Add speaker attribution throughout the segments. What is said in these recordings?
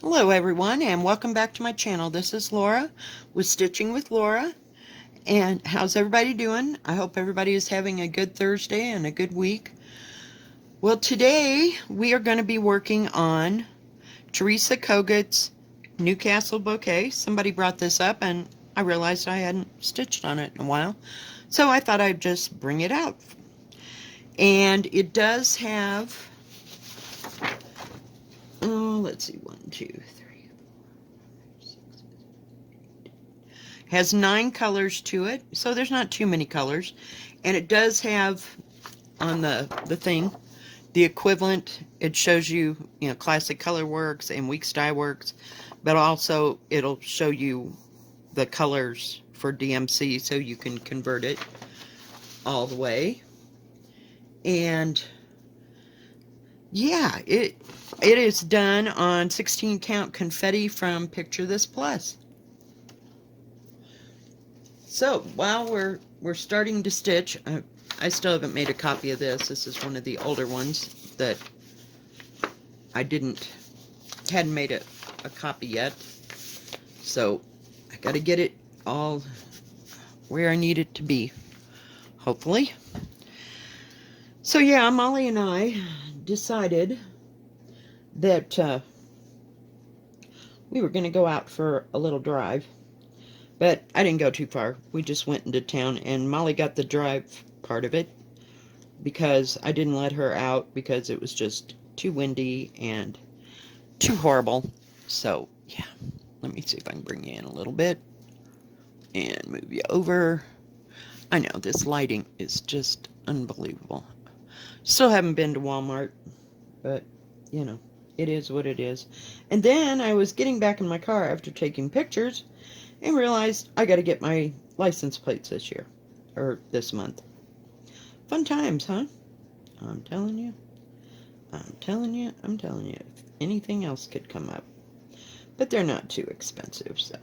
Speaker 1: Hello everyone and welcome back to my channel. This is Laura with Stitching with Laura. And how's everybody doing? I hope everybody is having a good Thursday and a good week. Well, today we are going to be working on Teresa Kogut's Newcastle bouquet. Somebody brought this up and I realized I hadn't stitched on it in a while. So I thought I'd just bring it out. And it does have, let's see, 1, 2, 3, has 9 colors to it, so there's not too many colors. And it does have on the thing the equivalent. It shows you, classic color works and weeks dye works, but also it'll show you the colors for DMC so you can convert it all the way. And yeah, it is done on 16 count confetti from Picture This Plus. So while we're starting to stitch, I still haven't made a copy of this. This is one of the older ones that I hadn't made a copy yet. So I got to get it all where I need it to be, hopefully. So yeah, Molly and I decided that we were going to go out for a little drive. But I didn't go too far. We just went into town, and Molly got the drive part of it because I didn't let her out because it was just too windy and too horrible. So, yeah. Let me see if I can bring you in a little bit and move you over. I know, this lighting is just unbelievable. Still haven't been to Walmart, but, it is what it is. And then I was getting back in my car after taking pictures and realized I got to get my license plates this year, or this month. Fun times, huh? I'm telling you. If anything else could come up. But they're not too expensive, so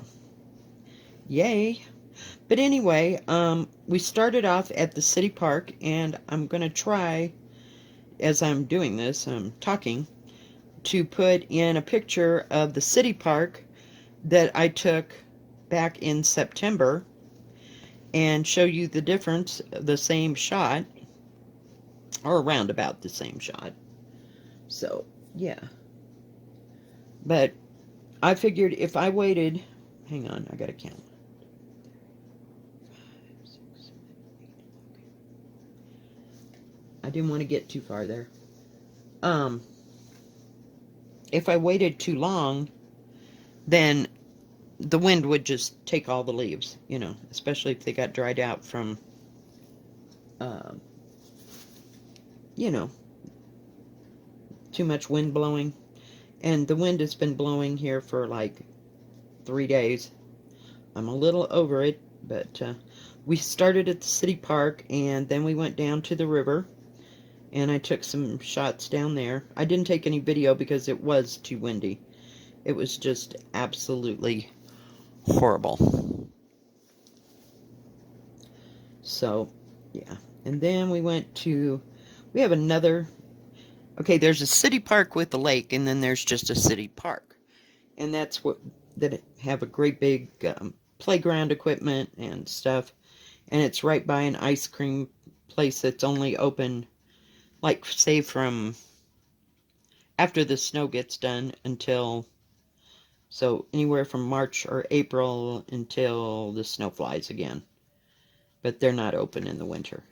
Speaker 1: yay. But anyway, we started off at the city park, and I'm going to try, as I'm doing this, I'm talking, to put in a picture of the city park that I took back in September and show you the difference, the same shot, or around about the same shot. So, yeah. But I figured if I waited, hang on, I gotta count. 5, 6, 7, 8. I didn't want to get too far there. If I waited too long, then the wind would just take all the leaves, especially if they got dried out from, too much wind blowing. And the wind has been blowing here for like 3 days. I'm a little over it, but we started at the city park, and then we went down to the river, and I took some shots down there. I didn't take any video because it was too windy. It was just absolutely horrible. So, yeah. And then we have another, okay, there's a city park with a lake, and then there's just a city park. And that have a great big playground equipment and stuff. And it's right by an ice cream place that's only open, like, say, from after the snow gets done until, so anywhere from March or April until the snow flies again. But they're not open in the winter.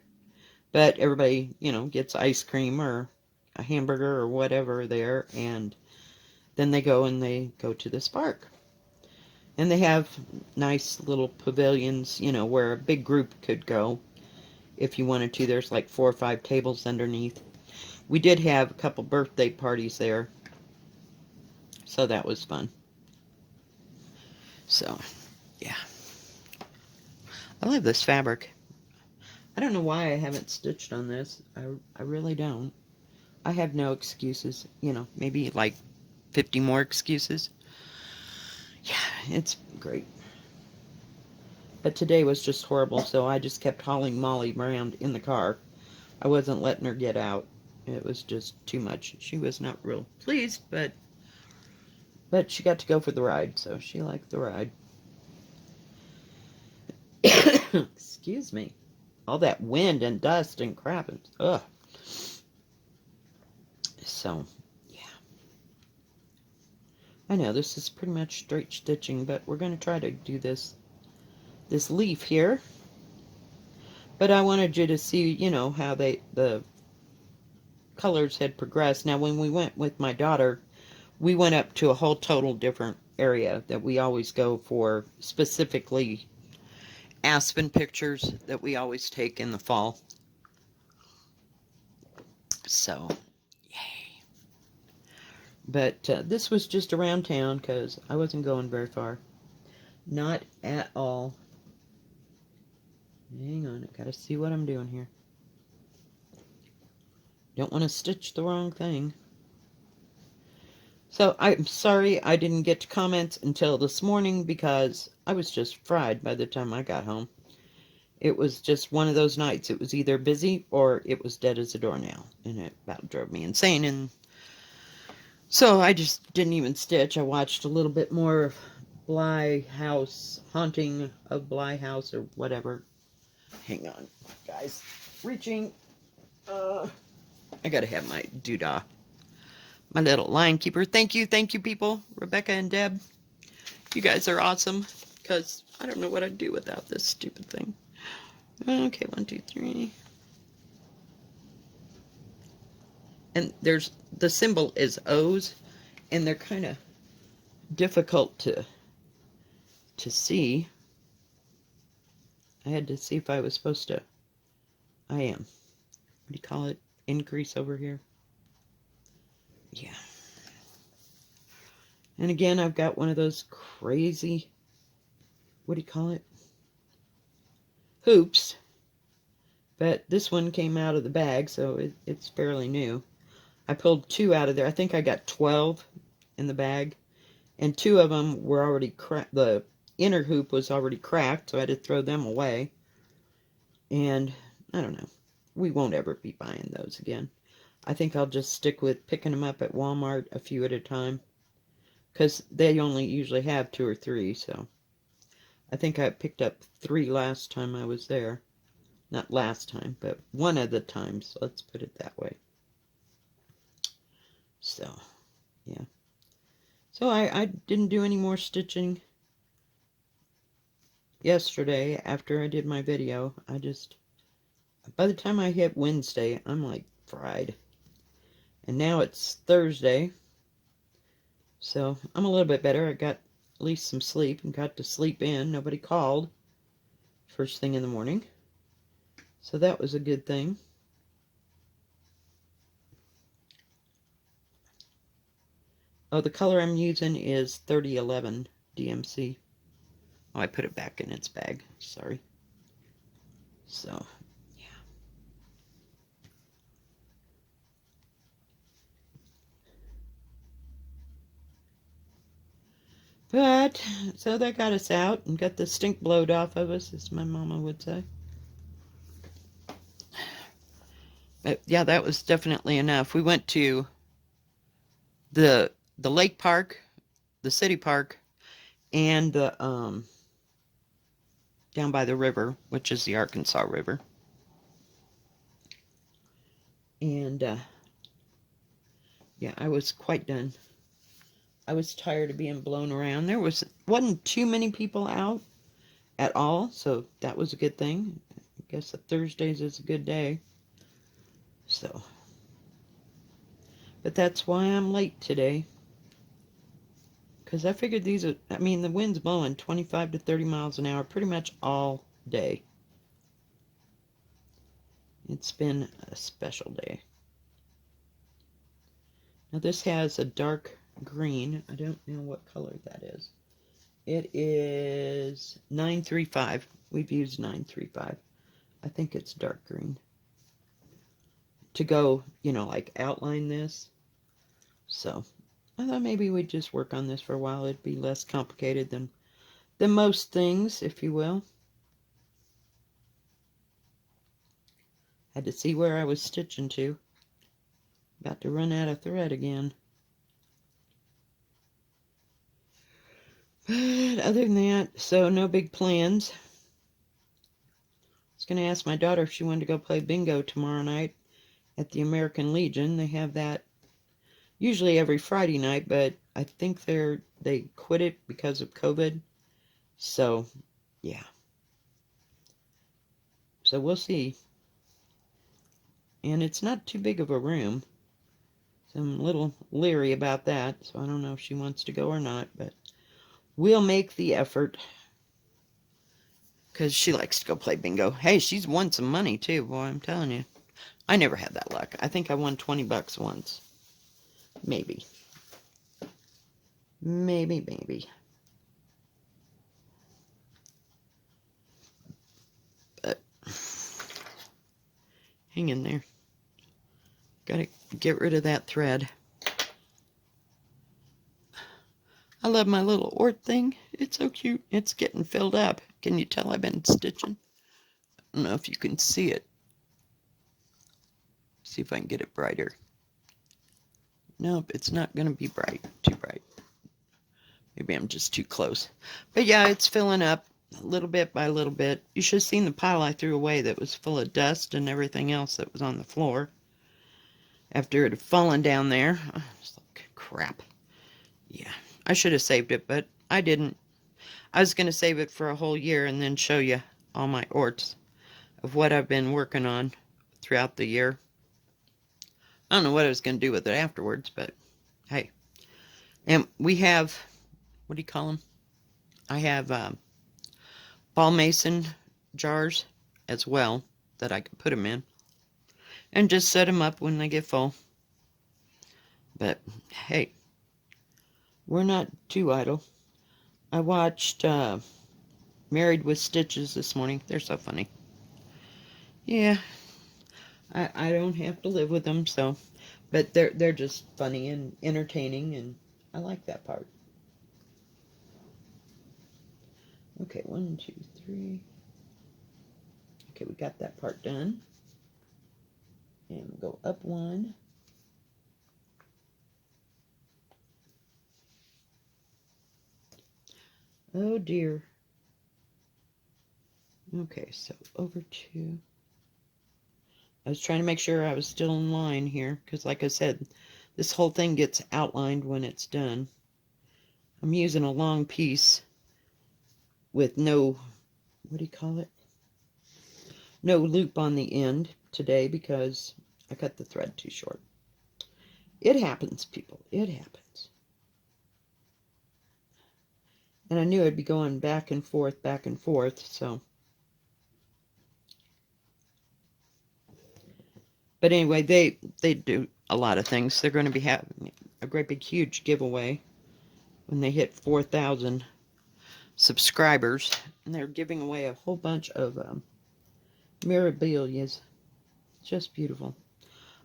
Speaker 1: But everybody, gets ice cream or a hamburger or whatever there, and then they go to this park. And they have nice little pavilions, where a big group could go if you wanted to. There's like 4 or 5 tables underneath. We did have a couple birthday parties there, so that was fun. So, yeah. I love this fabric. I don't know why I haven't stitched on this. I really don't. I have no excuses. Maybe like 50 more excuses. Yeah, it's great. But today was just horrible, so I just kept hauling Molly around in the car. I wasn't letting her get out. It was just too much. She was not real pleased, but But she got to go for the ride, so she liked the ride. Excuse me. All that wind and dust and crap. And, ugh. So, yeah. I know this is pretty much straight stitching, but we're going to try to do this leaf here. But I wanted you to see, you know, how the colors had progressed. Now, when we went with my daughter, we went up to a whole total different area that we always go for, specifically aspen pictures that we always take in the fall. So, yay. But this was just around town because I wasn't going very far. Not at all. Hang on, I gotta see what I'm doing here. Don't want to stitch the wrong thing. So I'm sorry I didn't get to comment until this morning because I was just fried by the time I got home. It was just one of those nights. It was either busy or it was dead as a doornail, and it about drove me insane. And so I just didn't even stitch. I watched a little bit more of Bly House, Haunting of Bly House, or whatever. Hang on, guys. Reaching. I gotta have my doodah. My little line keeper. Thank you, people. Rebecca and Deb. You guys are awesome. Because I don't know what I'd do without this stupid thing. Okay, 1, 2, 3. And there's, the symbol is O's, and they're kind of difficult to see. I had to see if I was supposed to, I am. What do you call it? Increase over here. Yeah. And again, I've got one of those crazy, what do you call it? Hoops. But this one came out of the bag, so it's fairly new. I pulled 2 out of there. I think I got 12 in the bag. And 2 of them were already cracked. The inner hoop was already cracked, so I had to throw them away. And I don't know. We won't ever be buying those again. I think I'll just stick with picking them up at Walmart a few at a time. Because they only usually have 2 or 3, so. I think I picked up 3 last time I was there. Not last time, but one of the times. Let's put it that way. So, yeah. So I didn't do any more stitching yesterday after I did my video. I just, by the time I hit Wednesday, I'm like fried. And now it's Thursday. So I'm a little bit better. I got at least some sleep and got to sleep in. Nobody called first thing in the morning. So that was a good thing. Oh, the color I'm using is 3011 DMC. Oh, I put it back in its bag. Sorry. So, yeah. But, so that got us out and got the stink blowed off of us, as my mama would say. But, yeah, that was definitely enough. We went to the lake park, the city park, and the, down by the river, which is the Arkansas River. And, yeah, I was quite done. I was tired of being blown around. There wasn't too many people out at all, so that was a good thing. I guess that Thursdays is a good day. So, but that's why I'm late today. Because I figured these are, I mean, the wind's blowing 25 to 30 miles an hour pretty much all day. It's been a special day. Now this has a dark green. I don't know what color that is. It is 935. We've used 935. I think it's dark green. To go, you know, like outline this. So I thought maybe we'd just work on this for a while. It'd be less complicated than most things, if you will. Had to see where I was stitching to. About to run out of thread again. But other than that, so no big plans. I was going to ask my daughter if she wanted to go play bingo tomorrow night at the American Legion. They have that usually every Friday night, but I think they quit it because of COVID. So, yeah. So we'll see. And it's not too big of a room. So I'm a little leery about that, so I don't know if she wants to go or not, but we'll make the effort. Because she likes to go play bingo. Hey, she's won some money too, boy, I'm telling you. I never had that luck. I think I won 20 bucks once. Maybe. Maybe. But hang in there. Gotta get rid of that thread. I love my little Ort thing. It's so cute. It's getting filled up. Can you tell I've been stitching? I don't know if you can see it. See if I can get it brighter. Nope, it's not going to be bright. Too bright. Maybe I'm just too close. But yeah, it's filling up little bit by little bit. You should have seen the pile I threw away that was full of dust and everything else that was on the floor. After it had fallen down there. Oh, it's like crap. Yeah, I should have saved it, but I didn't. I was going to save it for a whole year and then show you all my orts of what I've been working on throughout the year. I don't know what I was going to do with it afterwards, but hey. And we have, what do you call them? I have ball mason jars as well that I can put them in. And just set them up when they get full. But hey, we're not too idle. I watched Married with Stitches this morning. They're so funny. Yeah, I don't have to live with them, so, but they're just funny and entertaining, and I like that part. Okay, 1, 2, 3. Okay, we got that part done. And we'll go up 1. Oh dear. Okay, so over 2. I was trying to make sure I was still in line here, because like I said, this whole thing gets outlined when it's done. I'm using a long piece with no, what do you call it? No loop on the end today because I cut the thread too short. It happens, people. It happens. And I knew I'd be going back and forth, so. But anyway, they do a lot of things. They're going to be having a great big huge giveaway when they hit 4,000 subscribers, and they're giving away a whole bunch of mirabilias. Just beautiful.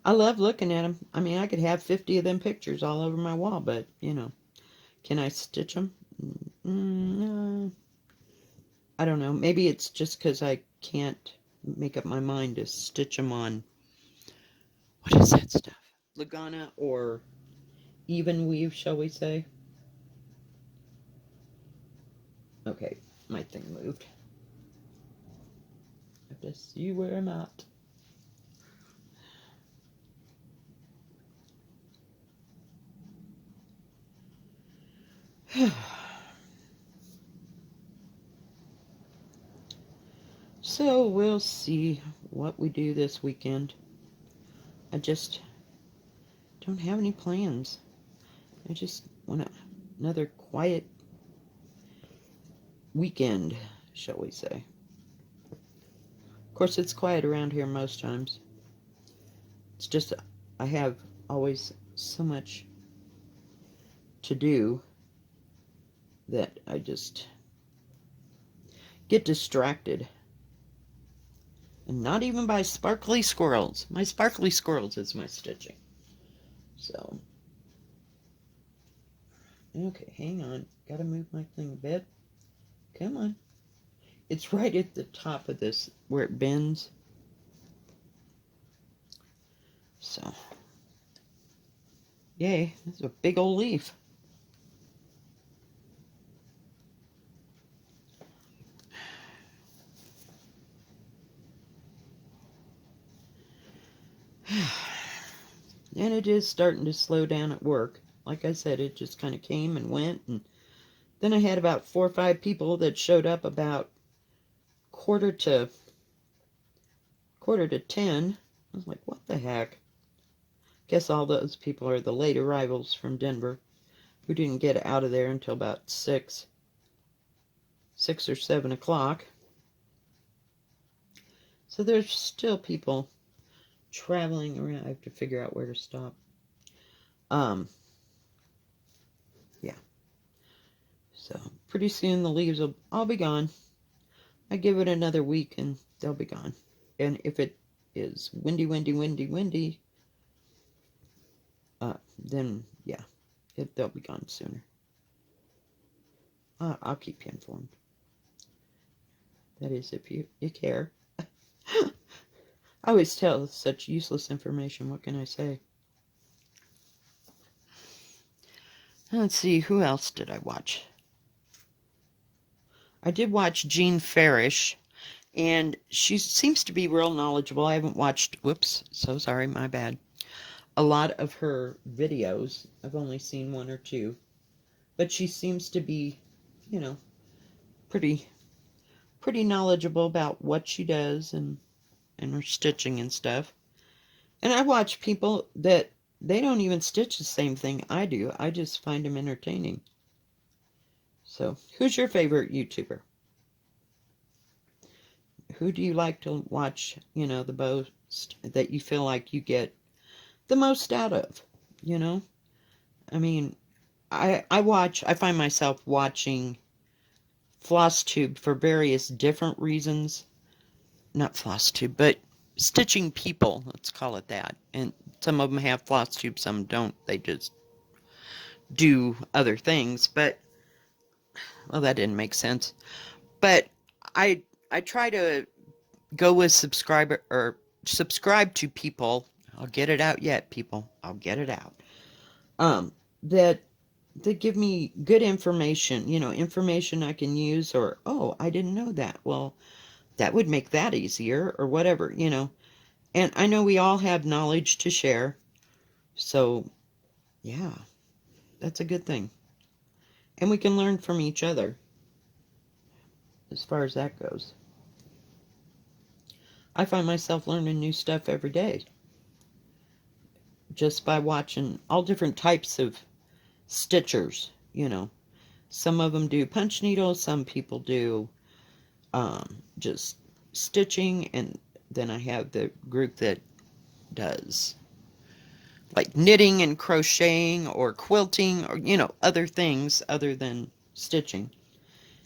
Speaker 1: I love looking at them. I mean, I could have 50 of them pictures all over my wall, but you know, can I stitch them? No. I don't know. Maybe it's just because I can't make up my mind to stitch them on, what is that stuff? Lagana or even weave, shall we say? Okay, my thing moved. I have to see where I'm at. So we'll see what we do this weekend. I just don't have any plans. I just want another quiet weekend, shall we say. Of course, it's quiet around here most times. It's just I have always so much to do that I just get distracted. And not even by sparkly squirrels. My sparkly squirrels is my stitching. So, okay, hang on. Gotta move my thing a bit. Come on. It's right at the top of this where it bends. So, yay, that's a big old leaf. And it is starting to slow down at work. Like I said, it just kind of came and went. And then I had about 4 or 5 people that showed up about quarter to 10. I was like, what the heck? Guess all those people are the late arrivals from Denver who didn't get out of there until about 6 or 7 o'clock. So there's still people traveling around. I have to figure out where to stop. Yeah. So pretty soon the leaves will all be gone. I give it another week and they'll be gone. And if it is windy, then yeah, they'll be gone sooner. I'll keep you informed. That is, if you care. I always tell such useless information. What can I say? Let's see, who else did I watch? I did watch Jean Farish, and she seems to be real knowledgeable. I haven't watched, whoops, so sorry, my bad, a lot of her videos. I've only seen 1 or 2. But she seems to be, you know, pretty knowledgeable about what she does and her stitching and stuff. And I watch people that they don't even stitch the same thing I do. I just find them entertaining. So, who's your favorite YouTuber? Who do you like to watch, the most, that you feel like you get the most out of, you know? I mean, I find myself watching FlossTube for various different reasons. Not FlossTube, but stitching people, let's call it that. And some of them have FlossTube, some don't. They just do other things. But, well, that didn't make sense. But I try to go with subscribe to people. I'll get it out yet, people. I'll get it out. That give me good information, information I can use, or, oh, I didn't know that. Well, that would make that easier, or whatever, And I know we all have knowledge to share. So, yeah, that's a good thing. And we can learn from each other as far as that goes. I find myself learning new stuff every day just by watching all different types of stitchers, Some of them do punch needles, some people do just stitching, and then I have the group that does like knitting and crocheting or quilting or, other things other than stitching.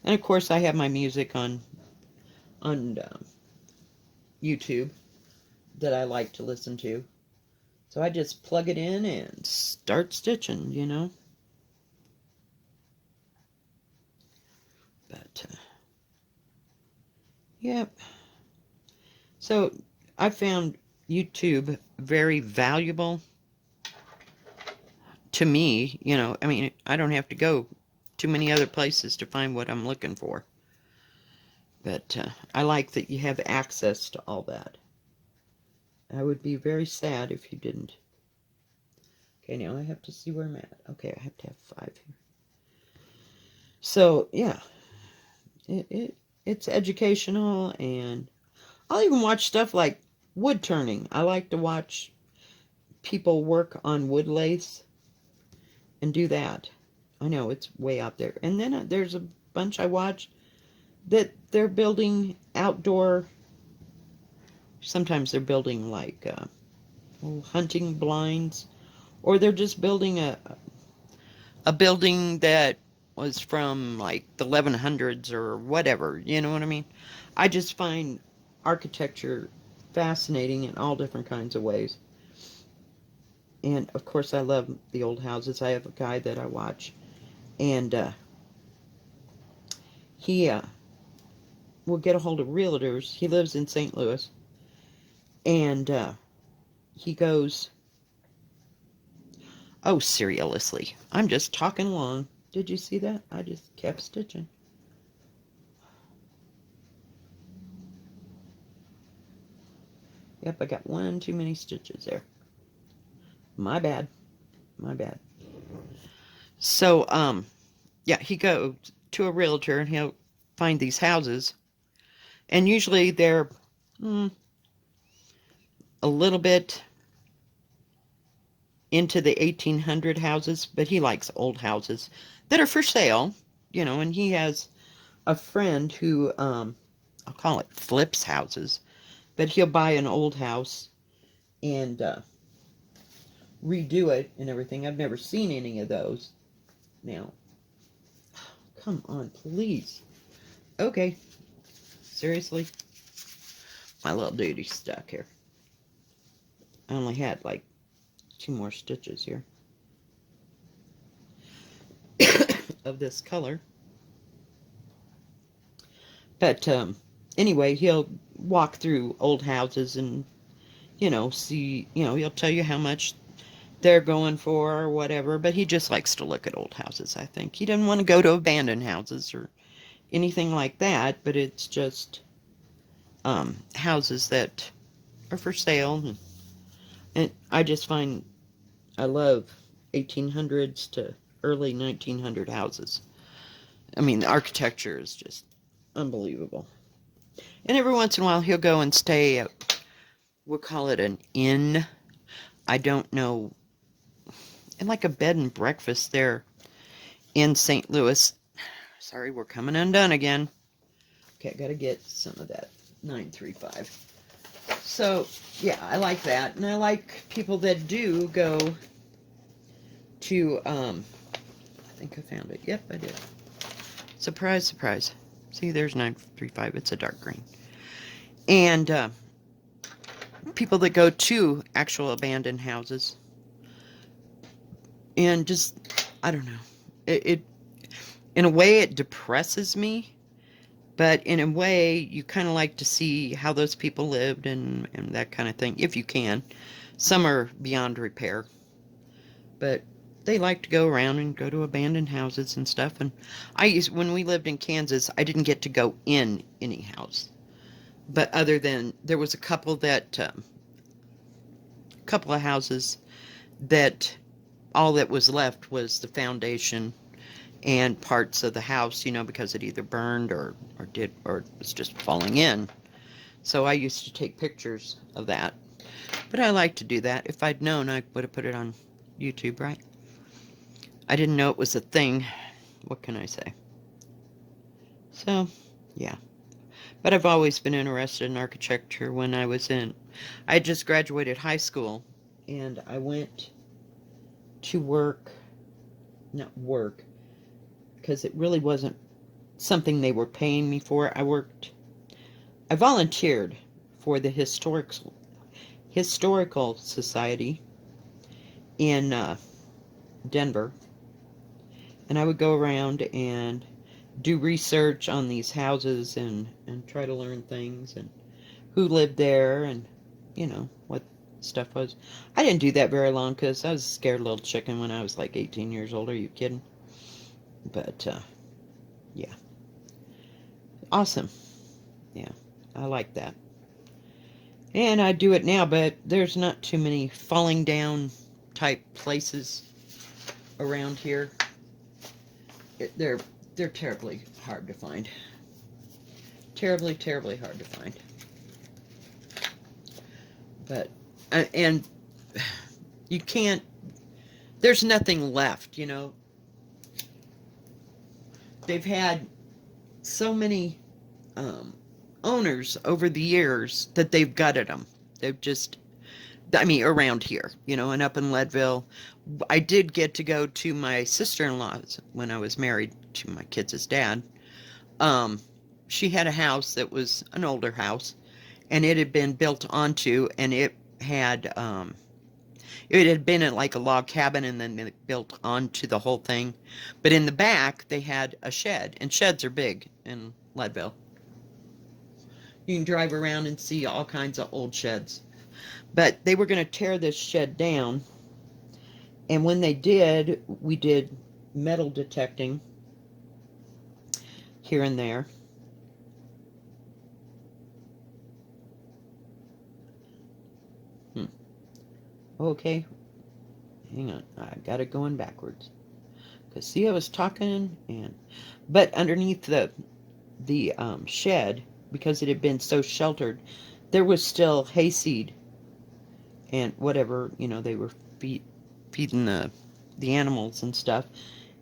Speaker 1: And of course I have my music on YouTube that I like to listen to. So I just plug it in and start stitching, But, yep. So I found YouTube very valuable to me, I mean, I don't have to go too many other places to find what I'm looking for. But I like that you have access to all that. I would be very sad if you didn't. Okay, now I have to see where I'm at. Okay, I have to have 5 here. So, yeah. It's educational, and I'll even watch stuff like wood turning. I like to watch people work on wood lathes and do that. I know it's way out there. And then there's a bunch I watch that they're building outdoor. Sometimes they're building like hunting blinds, or they're just building a building that was from like the 1100s or whatever. You know what I mean? I just find architecture fascinating in all different kinds of ways. And of course, I love the old houses. I have a guy that I watch, and he will get a hold of realtors. He lives in St. Louis, and he goes, oh, seriously, I'm just talking along. Did you see that? I just kept stitching. Yep, I got one too many stitches there. My bad. My bad. So, yeah, he goes to a realtor and he'll find these houses. And usually they're a little bit into the 1800 houses, but he likes old houses that are for sale, and he has a friend who, I'll call it flips houses, but he'll buy an old house and redo it and everything. I've never seen any of those. Now, come on, please. Okay, seriously? My little dude's stuck here. I only had like 2 more stitches here of this color. But anyway, he'll walk through old houses and, see, he'll tell you how much they're going for or whatever, but he just likes to look at old houses, I think. He doesn't want to go to abandoned houses or anything like that, but it's just houses that are for sale. And I just find I love 1800s to early 1900 houses. I mean, the architecture is just unbelievable. And every once in a while, he'll go and stay at, we'll call it an inn. I don't know, and like a bed and breakfast there in St. Louis. Sorry, we're coming undone again. Okay, I gotta get some of that 935. So, yeah, I like that. And I like people that do go to, I think I found it. Yep, I did. Surprise, surprise. See, there's 935. It's a dark green. And people that go to actual abandoned houses. And just, I don't know. It in a way, it depresses me. But in a way, you kind of like to see how those people lived and that kind of thing, if you can. Some are beyond repair. But they like to go around and go to abandoned houses and stuff. And when we lived in Kansas, I didn't get to go in any house. But other than, there was a couple of houses that all that was left was the foundation and parts of the house, because it either burned or was just falling in. So I used to take pictures of that. But I like to do that. If I'd known, I would have put it on YouTube, right? I didn't know it was a thing. What can I say? So, yeah. But I've always been interested in architecture when I just graduated high school, and I went to not work, because it really wasn't something they were paying me for. I volunteered for the Historical Society in Denver, and I would go around and do research on these houses and try to learn things and who lived there and, what stuff was. I didn't do that very long because I was a scared little chicken when I was like 18 years old. Are you kidding? But, yeah. Awesome. Yeah, I like that. And I do it now, but there's not too many falling down type places around here. They're terribly hard to find. Terribly, terribly hard to find. But, and you can't, there's nothing left, They've had so many owners over the years that they've gutted them. They've just, around here, and up in Leadville. I did get to go to my sister-in-law's when I was married to my kids' dad. She had a house that was an older house, and it had been built onto, and it had been in like a log cabin and then it built onto the whole thing. But in the back, they had a shed, and sheds are big in Leadville. You can drive around and see all kinds of old sheds. But they were going to tear this shed down, and when they did, we did metal detecting here and there. Okay. hang on. I got it going backwards. Because see, I was talking, but underneath the shed, because it had been so sheltered, there was still hayseed and whatever, they were feeding the animals and stuff.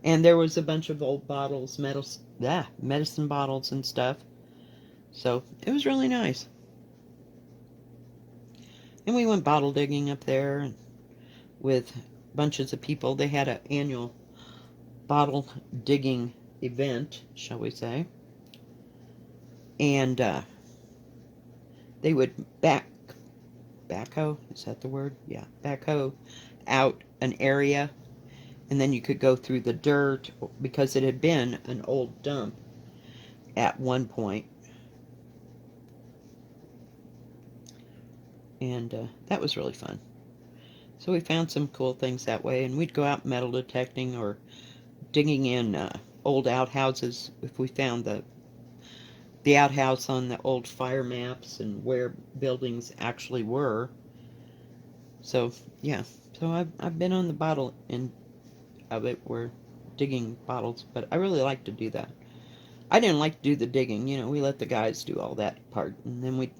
Speaker 1: And there was a bunch of old bottles, medicine bottles and stuff. So it was really nice. And we went bottle digging up there with bunches of people. They had an annual bottle digging event, shall we say. And they would backhoe, is that the word? Yeah, backhoe out an area, and then you could go through the dirt, because it had been an old dump at one point. And that was really fun. So we found some cool things that way, and we'd go out metal detecting or digging in old outhouses if we found the outhouse on the old fire maps and where buildings actually were. So yeah, so I've been on the bottle end of it, where digging bottles, but I really like to do that. I didn't like to do the digging, we let the guys do all that part, and then we'd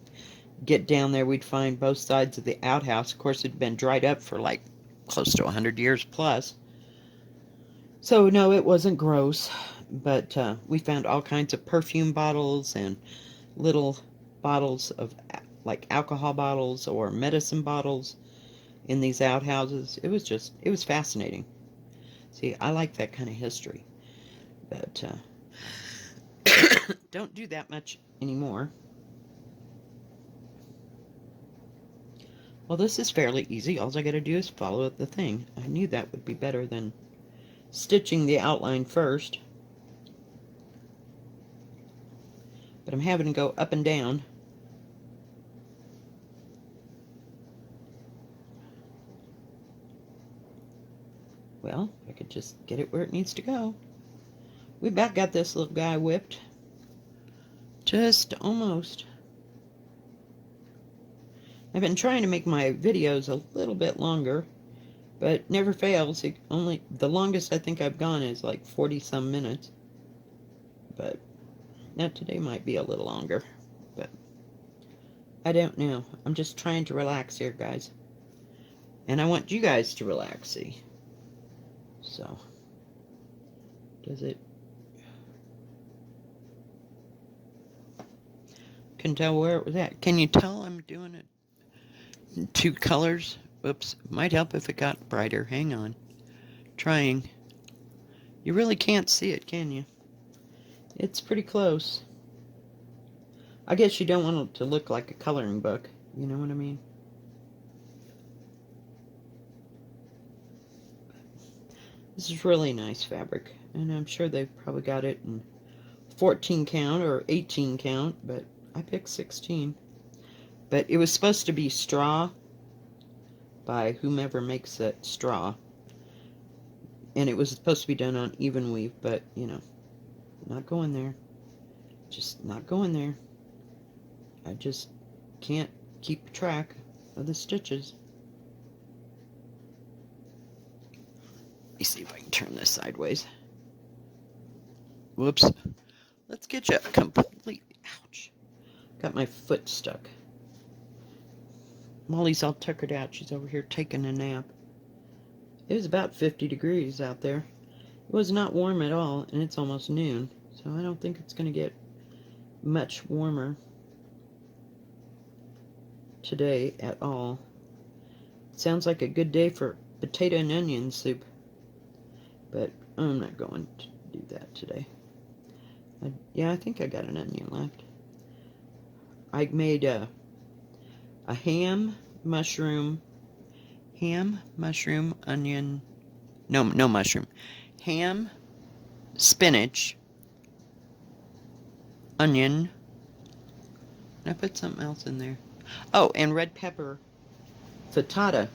Speaker 1: get down there, we'd find both sides of the outhouse. Of course, it'd been dried up for like close to 100 years plus. So no, it wasn't gross, but we found all kinds of perfume bottles and little bottles of like alcohol bottles or medicine bottles in these outhouses. It was fascinating. See, I like that kind of history, but don't do that much anymore. Well, this is fairly easy. All I got to do is follow the thing. I knew that would be better than stitching the outline first. But I'm having to go up and down. Well, I could just get it where it needs to go. We about got this little guy whipped. Just almost. I've been trying to make my videos a little bit longer, but never fails. The longest I think I've gone is like 40 some minutes. But now today might be a little longer, but I don't know. I'm just trying to relax here, guys. And I want you guys to relax, see. So, does it? Can tell where it was at. Can you tell I'm doing it in 2 colors? Whoops. Might help if it got brighter. Hang on. Trying. You really can't see it, can you? It's pretty close. I guess you don't want it to look like a coloring book. You know what I mean? This is really nice fabric. And I'm sure they've probably got it in 14 count or 18 count, but I picked 16. But it was supposed to be straw by whomever makes that straw. And it was supposed to be done on even weave, but, not going there. Just not going there. I just can't keep track of the stitches. Let me see if I can turn this sideways. Whoops. Let's get you completely... Ouch. Got my foot stuck. Molly's all tuckered out. She's over here taking a nap. It was about 50 degrees out there. It was not warm at all, and it's almost noon, so I don't think it's going to get much warmer today at all. It sounds like a good day for potato and onion soup, but I'm not going to do that today. Yeah, I think I got an onion left. I made a ham, mushroom, onion, no mushroom, ham, spinach, onion, and I put something else in there. Oh, and red pepper frittata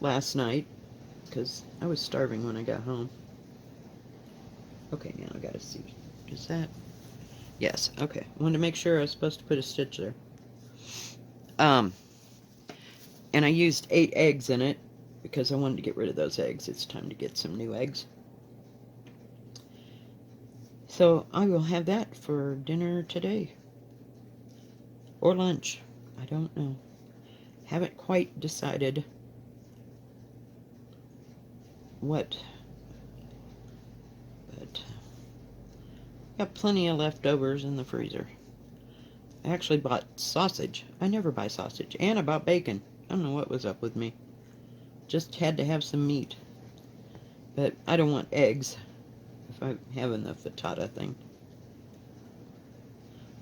Speaker 1: last night, because I was starving when I got home. Okay, now I gotta see. Is that? Yes, okay. I wanted to make sure I was supposed to put a stitch there. And I used 8 eggs in it. because I wanted to get rid of those eggs. It's time to get some new eggs. So I will have that for dinner today. Or lunch. I don't know. Haven't quite decided what. But got plenty of leftovers in the freezer. I actually bought sausage. I never buy sausage. And I bought bacon. I don't know what was up with me. Just had to have some meat. But I don't want eggs if I'm having the frittata thing.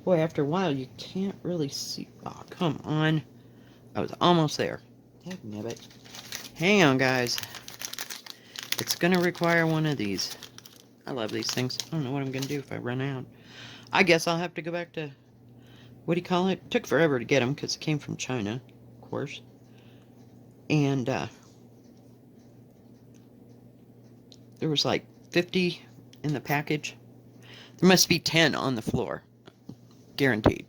Speaker 1: Boy, after a while you can't really see. Oh, come on. I was almost there. Dagnabbit. Hang on, guys. It's going to require one of these. I love these things. I don't know what I'm going to do if I run out. I guess I'll have to go back to, what do you call it? It took forever to get them because it came from China, of course. And there was like 50 in the package. There must be 10 on the floor. Guaranteed.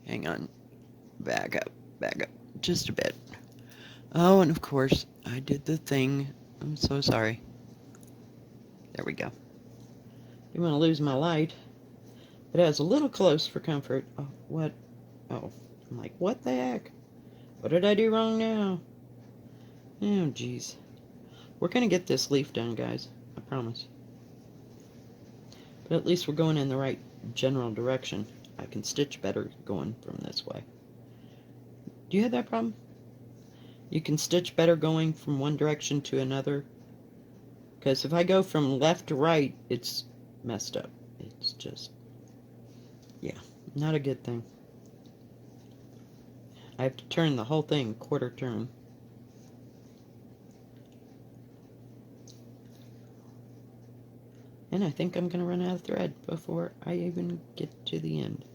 Speaker 1: Hang on. Back up. Back up. Just a bit. Oh, and of course, I did the thing. I'm so sorry. There we go. Didn't want to lose my light. But I was a little close for comfort. Oh, what? Oh, I'm like, what the heck? What did I do wrong now? Oh, jeez. We're going to get this leaf done, guys. I promise. But at least we're going in the right general direction. I can stitch better going from this way. Do you have that problem? You can stitch better going from one direction to another? Because if I go from left to right, it's messed up. It's just, yeah, not a good thing. I have to turn the whole thing quarter turn. And I think I'm going to run out of thread before I even get to the end.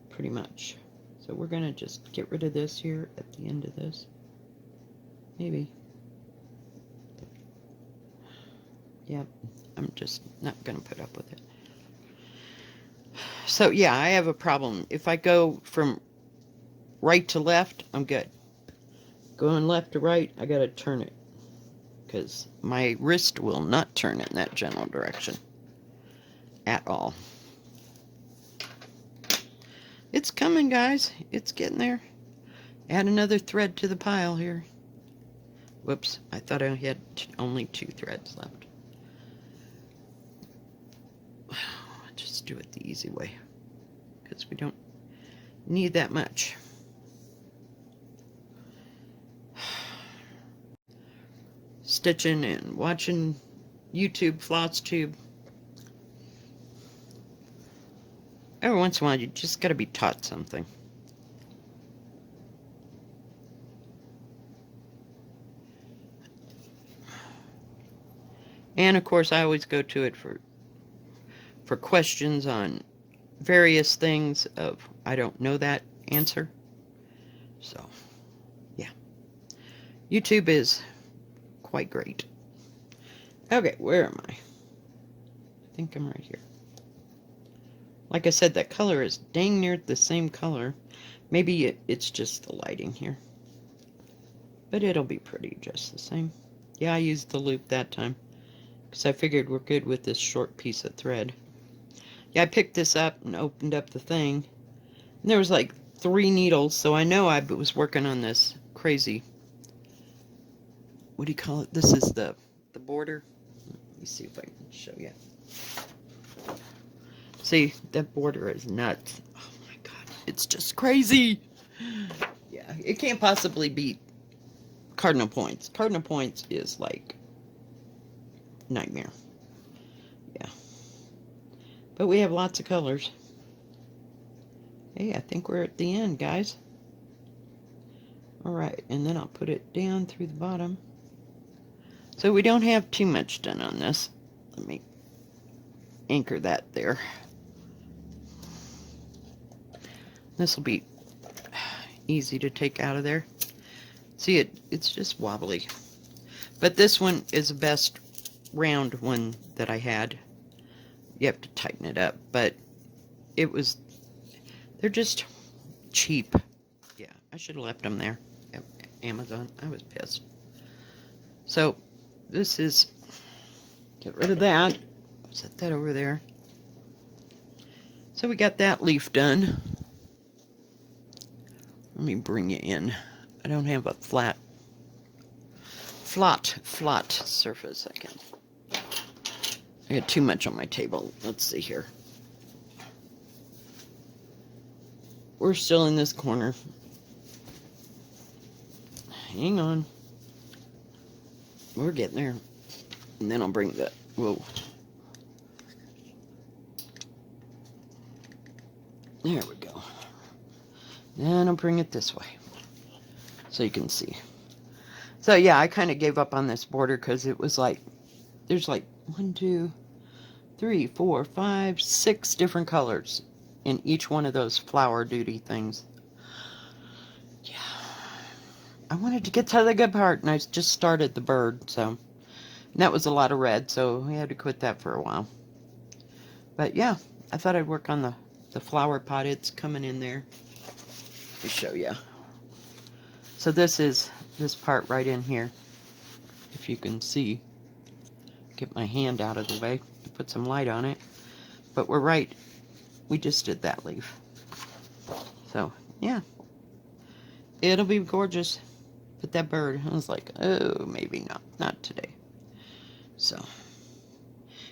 Speaker 1: Pretty much. So we're going to just get rid of this here at the end of this. Maybe. Yep. I'm just not going to put up with it. So yeah, I have a problem. If I go from right to left, I'm good. Going left to right, I got to turn it. Because my wrist will not turn in that general direction at all. It's coming, guys. It's getting there. Add another thread to the pile here. Whoops, I thought I had only 2 threads left. Just do it the easy way, because we don't need that much. Stitching and watching YouTube, FlossTube. Every once in a while, you just got to be taught something. And of course, I always go to it for questions on various things of I don't know that answer. So, yeah. YouTube is quite great. Okay, where am I? I think I'm right here. Like I said, that color is dang near the same color. Maybe it's just the lighting here. But it'll be pretty just the same. Yeah, I used the loop that time, because I figured we're good with this short piece of thread. Yeah, I picked this up and opened up the thing. And there was like 3 needles, so I know I was working on this crazy. What do you call it? This is the border. Let me see if I can show you. See, that border is nuts. Oh my god, it's just crazy. Yeah, it can't possibly beat Cardinal Points. Cardinal Points is like nightmare. Yeah. But we have lots of colors. Hey, I think we're at the end, guys. Alright, and then I'll put it down through the bottom. So we don't have too much done on this. Let me anchor that there. This will be easy to take out of there. See, it's just wobbly. But this one is the best round one that I had. You have to tighten it up, but they're just cheap. Yeah, I should have left them there at Amazon. I was pissed. So this is, get rid of that, set that over there. So we got that leaf done. Let me bring you in. I don't have a flat surface. I got too much on my table. Let's see here. We're still in this corner. Hang on. We're getting there. And then I'll bring the, whoa. There we go. Then I'll bring it this way so you can see. So yeah, I kind of gave up on this border because it was like, there's like 1, 2, 3, 4, 5, 6 different colors in each one of those flower duty things. Yeah. I wanted to get to the good part, and I just started the bird, so. And that was a lot of red, so we had to quit that for a while. But yeah, I thought I'd work on the flower pot. It's coming in there. Let me show you. So this is this part right in here. If you can see. Get my hand out of the way to put some light on it. But we're right. We just did that leaf. So, yeah. It'll be gorgeous. But that bird, I was like, oh, maybe not. Not today. So.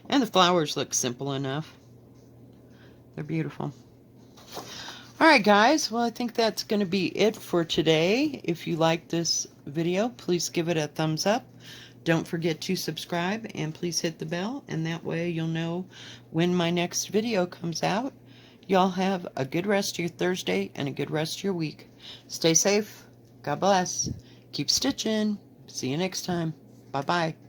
Speaker 1: And the flowers look simple enough. They're beautiful. Alright guys, well I think that's going to be it for today. If you like this video, please give it a thumbs up. Don't forget to subscribe and please hit the bell, and that way you'll know when my next video comes out. Y'all have a good rest of your Thursday and a good rest of your week. Stay safe. God bless. Keep stitching. See you next time. Bye-bye.